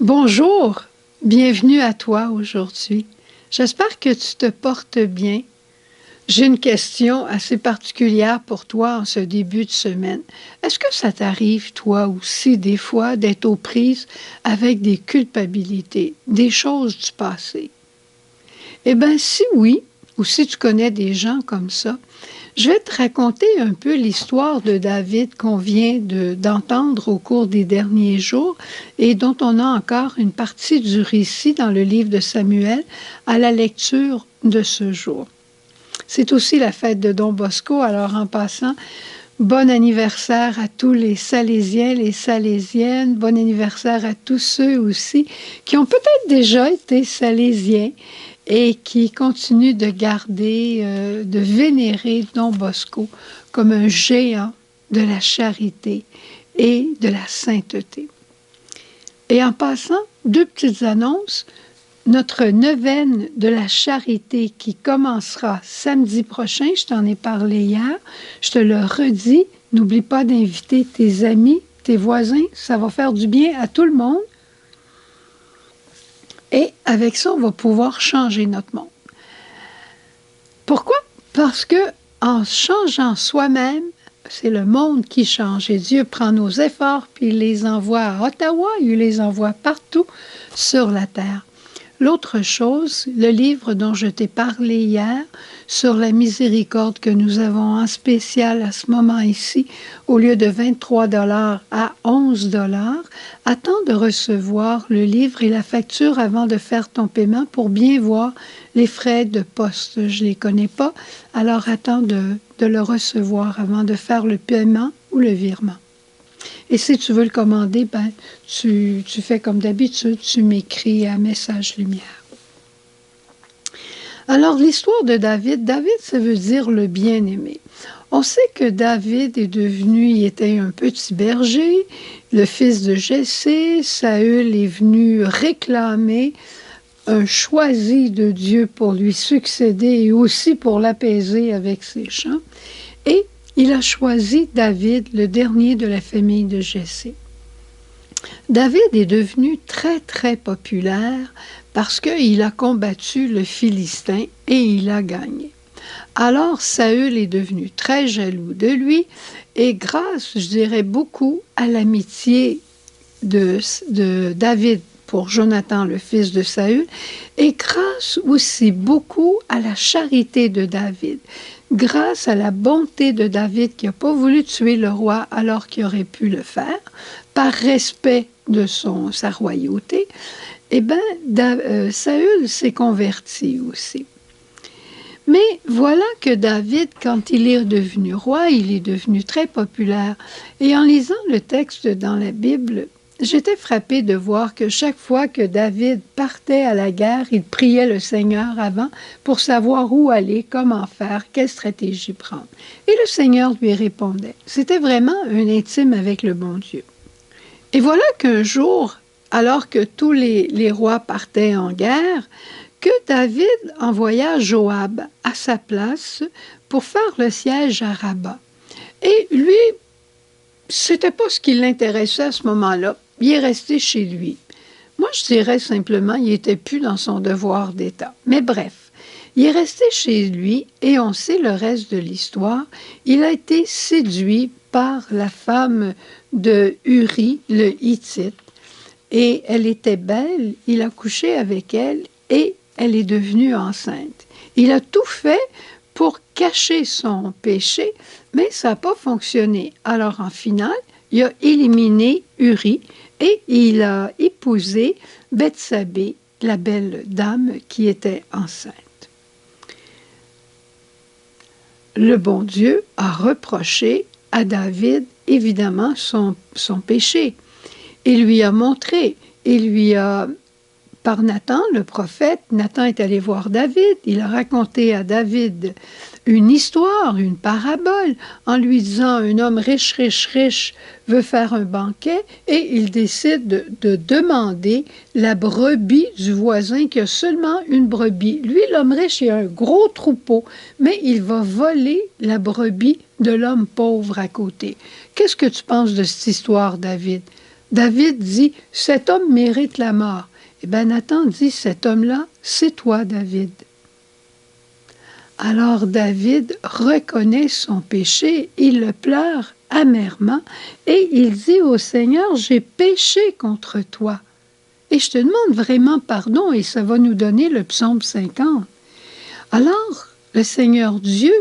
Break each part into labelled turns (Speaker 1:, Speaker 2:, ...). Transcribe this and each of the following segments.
Speaker 1: Bonjour, bienvenue à toi aujourd'hui. J'espère que tu te portes bien. J'ai une question assez particulière pour toi en ce début de semaine. Est-ce que ça t'arrive, toi aussi, des fois, d'être aux prises avec des culpabilités, des choses du passé? Eh bien, si oui, ou si tu connais des gens comme ça, je vais te raconter un peu l'histoire de David qu'on vient d'entendre au cours des derniers jours et dont on a encore une partie du récit dans le livre de Samuel à la lecture de ce jour. C'est aussi la fête de Don Bosco, alors en passant, bon anniversaire à tous les Salésiens, les Salésiennes, bon anniversaire à tous ceux aussi qui ont peut-être déjà été Salésiens et qui continuent de garder, de vénérer Don Bosco comme un géant de la charité et de la sainteté. Et en passant, deux petites annonces. Notre neuvaine de la charité qui commencera samedi prochain, je t'en ai parlé hier, je te le redis, n'oublie pas d'inviter tes amis, tes voisins, ça va faire du bien à tout le monde. Et avec ça, on va pouvoir changer notre monde. Pourquoi? Parce que en changeant soi-même, c'est le monde qui change. Et Dieu prend nos efforts, puis il les envoie à Ottawa, il les envoie partout sur la terre. L'autre chose, le livre dont je t'ai parlé hier sur la miséricorde que nous avons en spécial à ce moment ici, au lieu de 23 $ à 11 $, attends de recevoir le livre et la facture avant de faire ton paiement pour bien voir les frais de poste. Je ne les connais pas, alors attends de le recevoir avant de faire le paiement ou le virement. Et si tu veux le commander, ben, tu fais comme d'habitude, tu m'écris à Message Lumière. Alors, l'histoire de David, ça veut dire le bien-aimé. On sait que David est devenu, il était un petit berger, le fils de Jessé. Saül est venu réclamer un choisi de Dieu pour lui succéder et aussi pour l'apaiser avec ses chants. Et il a choisi David, le dernier de la famille de Jessé. David est devenu très, très populaire parce qu'il a combattu le Philistin et il a gagné. Alors Saül est devenu très jaloux de lui et grâce, je dirais, beaucoup à l'amitié de David pour Jonathan, le fils de Saül, et grâce aussi beaucoup à la charité de David. Grâce à la bonté de David qui n'a pas voulu tuer le roi alors qu'il aurait pu le faire, par respect de sa royauté, eh bien, Saül s'est converti aussi. Mais voilà que David, quand il est devenu roi, il est devenu très populaire. Et en lisant le texte dans la Bible, j'étais frappée de voir que chaque fois que David partait à la guerre, il priait le Seigneur avant pour savoir où aller, comment faire, quelle stratégie prendre. Et le Seigneur lui répondait. C'était vraiment un intime avec le bon Dieu. Et voilà qu'un jour, alors que tous les rois partaient en guerre, que David envoya Joab à sa place pour faire le siège à Rabat. Et lui, c'était pas ce qui l'intéressait à ce moment-là. Il est resté chez lui. Moi, je dirais simplement, il n'était plus dans son devoir d'État. Mais bref, il est resté chez lui et on sait le reste de l'histoire. Il a été séduit par la femme de Uri, le Hittite. Et elle était belle, il a couché avec elle et elle est devenue enceinte. Il a tout fait pour cacher son péché, mais ça n'a pas fonctionné. Alors, en finale, il a éliminé Uri et il a épousé Bethsabée, la belle dame qui était enceinte. Le bon Dieu a reproché à David, évidemment, son péché. Il lui a montré, il lui a... Par Nathan, le prophète, Nathan est allé voir David. Il a raconté à David une histoire, une parabole, en lui disant un homme riche, riche, riche veut faire un banquet et il décide de demander la brebis du voisin qui a seulement une brebis. Lui, l'homme riche, il a un gros troupeau, mais il va voler la brebis de l'homme pauvre à côté. Qu'est-ce que tu penses de cette histoire, David? David dit, cet homme mérite la mort. Et bien Nathan dit, cet homme-là, c'est toi, David. Alors David reconnaît son péché, il le pleure amèrement et il dit au Seigneur, j'ai péché contre toi. Et je te demande vraiment pardon et ça va nous donner le psaume 50. Alors le Seigneur Dieu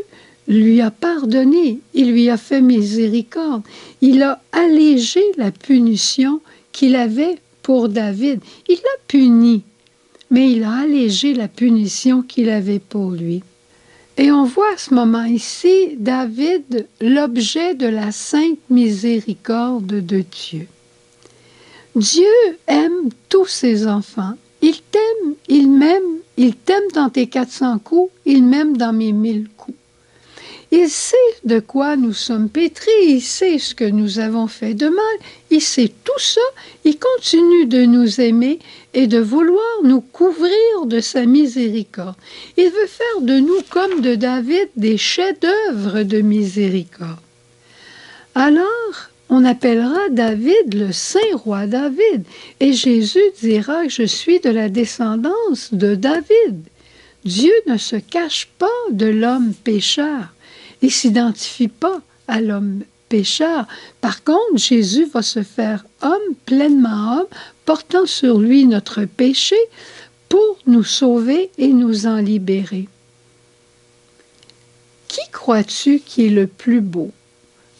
Speaker 1: lui a pardonné, il lui a fait miséricorde, il a allégé la punition qu'il avait pour David. Il l'a puni, mais il a allégé la punition qu'il avait pour lui. Et on voit à ce moment ici David, l'objet de la sainte miséricorde de Dieu. Dieu aime tous ses enfants. Il t'aime, il m'aime, il t'aime dans tes 400 coups, il m'aime dans mes 1000 coups. Il sait de quoi nous sommes pétris, il sait ce que nous avons fait de mal, il sait tout ça, il continue de nous aimer et de vouloir nous couvrir de sa miséricorde. Il veut faire de nous, comme de David, des chefs-d'œuvre de miséricorde. Alors, on appellera David le Saint Roi David, et Jésus dira que je suis de la descendance de David. Dieu ne se cache pas de l'homme pécheur. Il ne s'identifie pas à l'homme pécheur. Par contre, Jésus va se faire homme, pleinement homme, portant sur lui notre péché pour nous sauver et nous en libérer. Qui crois-tu qui est le plus beau?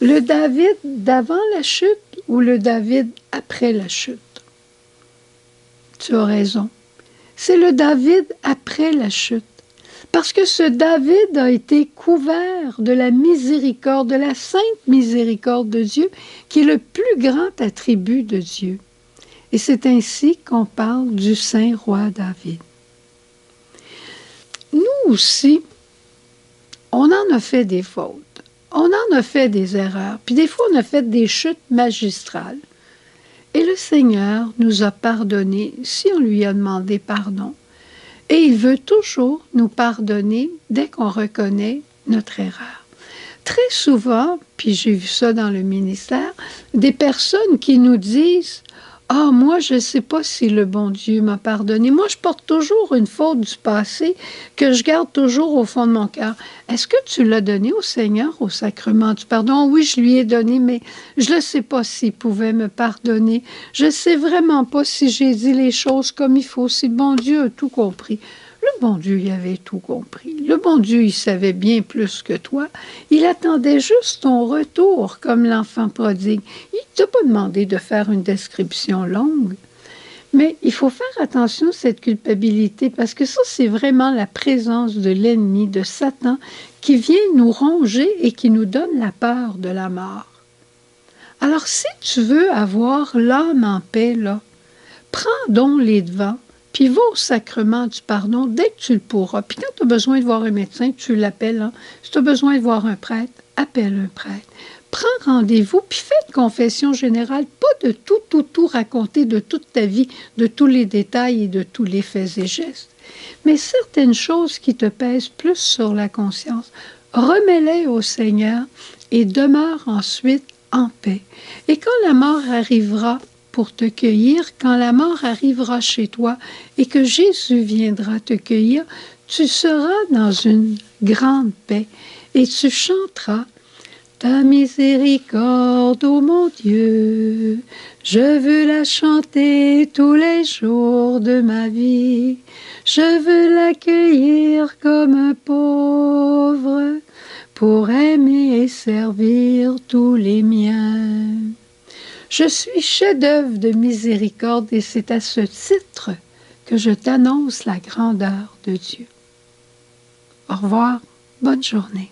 Speaker 1: Le David d'avant la chute ou le David après la chute? Tu as raison. C'est le David après la chute. Parce que ce David a été couvert de la miséricorde, de la sainte miséricorde de Dieu, qui est le plus grand attribut de Dieu. Et c'est ainsi qu'on parle du Saint Roi David. Nous aussi, on en a fait des fautes, on en a fait des erreurs, puis des fois on a fait des chutes magistrales. Et le Seigneur nous a pardonné si on lui a demandé pardon. Et il veut toujours nous pardonner dès qu'on reconnaît notre erreur. Très souvent, puis j'ai vu ça dans le ministère, des personnes qui nous disent « Ah, moi, je ne sais pas si le bon Dieu m'a pardonné. Moi, je porte toujours une faute du passé que je garde toujours au fond de mon cœur. Est-ce que tu l'as donné au Seigneur, au sacrement du pardon? Oui, je lui ai donné, mais je ne sais pas s'il pouvait me pardonner. Je ne sais vraiment pas si j'ai dit les choses comme il faut, si le bon Dieu a tout compris. » Le bon Dieu, il avait tout compris. Le bon Dieu, il savait bien plus que toi. Il attendait juste ton retour, comme l'enfant prodigue. Il ne t'a pas demandé de faire une description longue. Mais il faut faire attention à cette culpabilité, parce que ça, c'est vraiment la présence de l'ennemi, de Satan, qui vient nous ronger et qui nous donne la peur de la mort. Alors, si tu veux avoir l'âme en paix, là, prends donc les devants, puis va au sacrement du pardon dès que tu le pourras. Puis quand tu as besoin de voir un médecin, tu l'appelles. Hein? Si tu as besoin de voir un prêtre, appelle un prêtre. Prends rendez-vous, puis fais une confession générale, pas de tout raconter de toute ta vie, de tous les détails et de tous les faits et gestes. Mais certaines choses qui te pèsent plus sur la conscience, remets-les au Seigneur et demeure ensuite en paix. Et quand la mort arrivera, pour te cueillir, quand la mort arrivera chez toi et que Jésus viendra te cueillir, tu seras dans une grande paix et tu chanteras « Ta miséricorde, ô mon Dieu, je veux la chanter tous les jours de ma vie. Je veux l'accueillir comme un pauvre pour aimer et servir tous les miens. » Je suis chef-d'œuvre de miséricorde et c'est à ce titre que je t'annonce la grandeur de Dieu. Au revoir, bonne journée.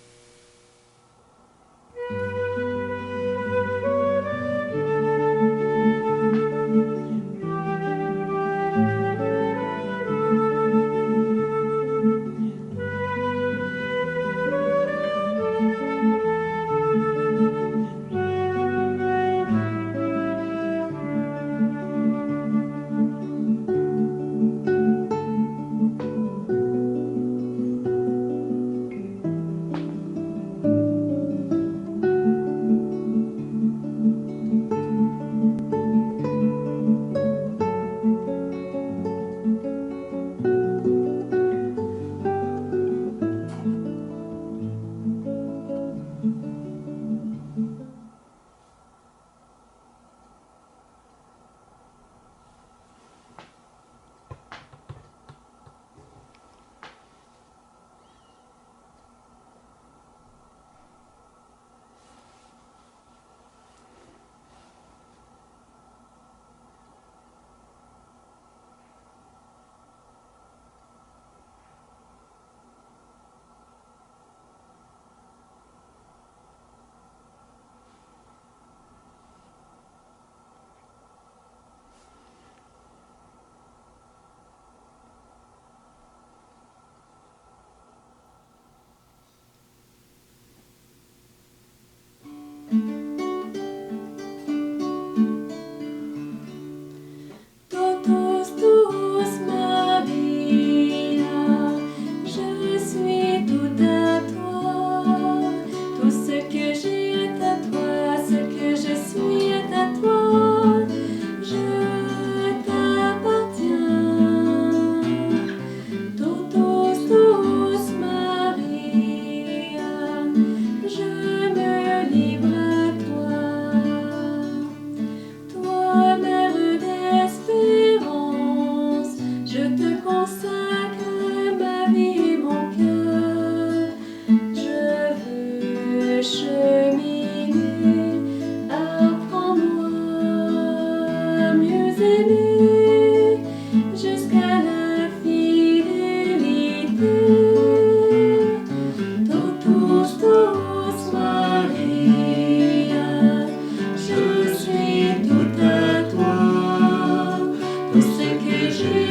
Speaker 2: que je